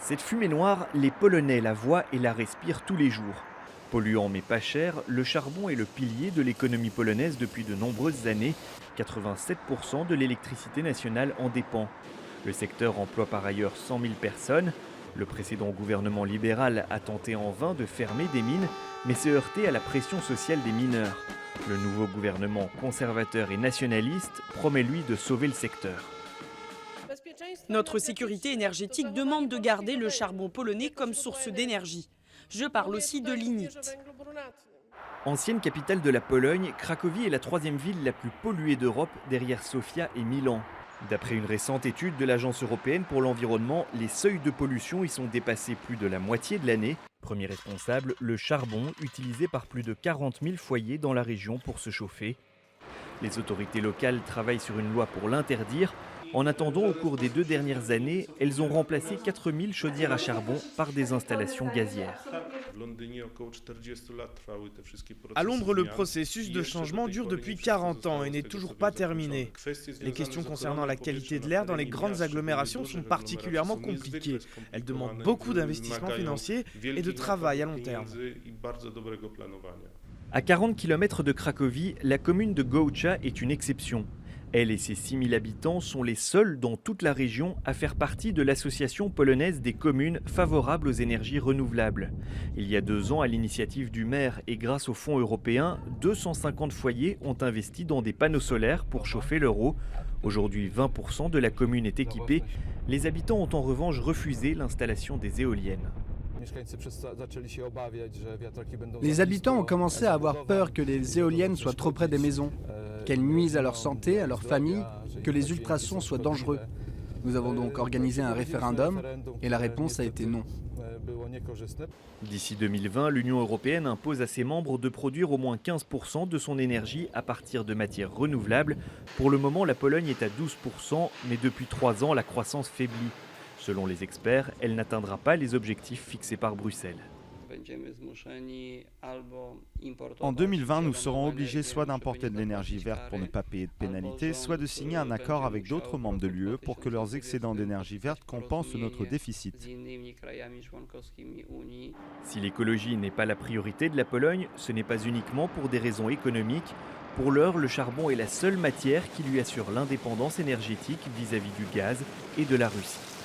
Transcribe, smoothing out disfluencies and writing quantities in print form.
Cette fumée noire, les Polonais la voient et la respirent tous les jours. Polluant mais pas cher, le charbon est le pilier de l'économie polonaise depuis de nombreuses années. 87% de l'électricité nationale en dépend. Le secteur emploie par ailleurs 100 000 personnes. Le précédent gouvernement libéral a tenté en vain de fermer des mines, mais s'est heurté à la pression sociale des mineurs. Le nouveau gouvernement conservateur et nationaliste promet lui de sauver le secteur. Notre sécurité énergétique demande de garder le charbon polonais comme source d'énergie. Je parle aussi de lignite. Ancienne capitale de la Pologne, Cracovie est la troisième ville la plus polluée d'Europe derrière Sofia et Milan. D'après une récente étude de l'Agence européenne pour l'environnement, les seuils de pollution y sont dépassés plus de la moitié de l'année. Premier responsable, le charbon, utilisé par plus de 40 000 foyers dans la région pour se chauffer. Les autorités locales travaillent sur une loi pour l'interdire. En attendant, au cours des 2 dernières années, elles ont remplacé 4000 chaudières à charbon par des installations gazières. À Londres, le processus de changement dure depuis 40 ans et n'est toujours pas terminé. Les questions concernant la qualité de l'air dans les grandes agglomérations sont particulièrement compliquées. Elles demandent beaucoup d'investissements financiers et de travail à long terme. À 40 km de Cracovie, la commune de Gołcza est une exception. Elle et ses 6000 habitants sont les seuls dans toute la région à faire partie de l'association polonaise des communes favorables aux énergies renouvelables. Il y a 2 ans, à l'initiative du maire et grâce aux fonds européens, 250 foyers ont investi dans des panneaux solaires pour chauffer leur eau. Aujourd'hui, 20% de la commune est équipée. Les habitants ont en revanche refusé l'installation des éoliennes. Les habitants ont commencé à avoir peur que les éoliennes soient trop près des maisons, qu'elles nuisent à leur santé, à leur famille, que les ultrasons soient dangereux. Nous avons donc organisé un référendum et la réponse a été non. D'ici 2020, l'Union européenne impose à ses membres de produire au moins 15% de son énergie à partir de matières renouvelables. Pour le moment, la Pologne est à 12%, mais depuis 3 ans, la croissance faiblit. Selon les experts, elle n'atteindra pas les objectifs fixés par Bruxelles. En 2020, nous serons obligés soit d'importer de l'énergie verte pour ne pas payer de pénalités, soit de signer un accord avec d'autres membres de l'UE pour que leurs excédents d'énergie verte compensent notre déficit. Si l'écologie n'est pas la priorité de la Pologne, ce n'est pas uniquement pour des raisons économiques. Pour l'heure, le charbon est la seule matière qui lui assure l'indépendance énergétique vis-à-vis du gaz et de la Russie.